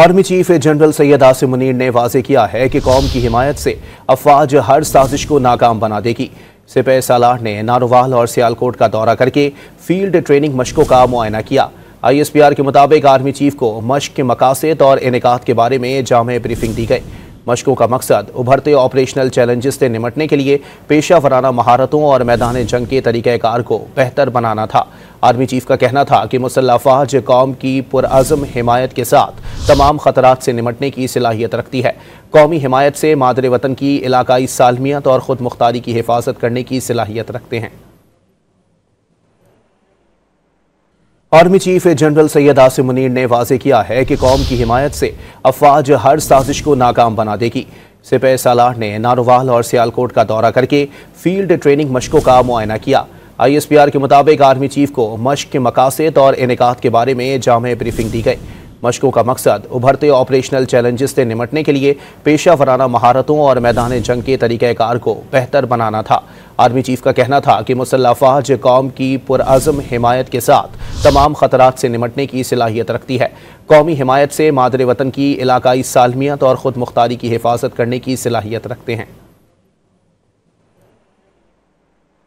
Army chief general Syed Asim Munir ने वाज़ेह किया है कि कौम की हिमायत से अफवाज हर साजिश को नाकाम बना देगी। सिपह सालार ने नारोवाल और सियालकोट का दौरा करके फील्ड ट्रेनिंग मशकों का मुआयना किया। ISPR के मुताबिक आर्मी चीफ को मशक के मकासद और इनेकात के बारे में जामे ब्रीफिंग दी गई। मशकों का मकसद उभरते ऑपरेशनल चैलेंजेस से निमटने के लिए पेशा वराना महारतों और मैदान जंग के तरीक़ाकार को बेहतर बनाना था। आर्मी चीफ का कहना था कि मुसल्लह अफ़वाज कौम की पुरअज़्म हिमायत के साथ तमाम ख़तरात से निमटने की सलाहियत रखती है। कौमी हिमायत से मादरे वतन की इलाकाई सालमियत और ख़ुद मुख्तारी की हिफाजत करने की सलाहियत रखते हैं। Army chief general Syed Asim Munir ने वाज़ेह किया है कि कौम की हिमायत से अफवाज हर साजिश को नाकाम बना देगी। सिपह सालार ने नारोवाल और सियालकोट का दौरा करके फील्ड ट्रेनिंग मशकों का मुआयना किया। ISPR के मुताबिक आर्मी चीफ को मशक के मकासद और इनेकात के बारे में जामे ब्रीफिंग दी गई। मशकों का मकसद उभरते ऑपरेशनल चैलेंजेस से निमटने के लिए पेशा वराना महारतों और मैदान जंग के तरीक़ाकार को बेहतर बनाना था। आर्मी चीफ का कहना था कि मुसल्लह अफ़वाज कौम की पुरअज़्म हिमायत के साथ तमाम ख़तरात से निमटने की सलाहियत रखती है। कौमी हिमायत से मादरे वतन की इलाकाई सालमियत और ख़ुद मुख्तारी की हिफाजत करने की सलाहियत रखते हैं।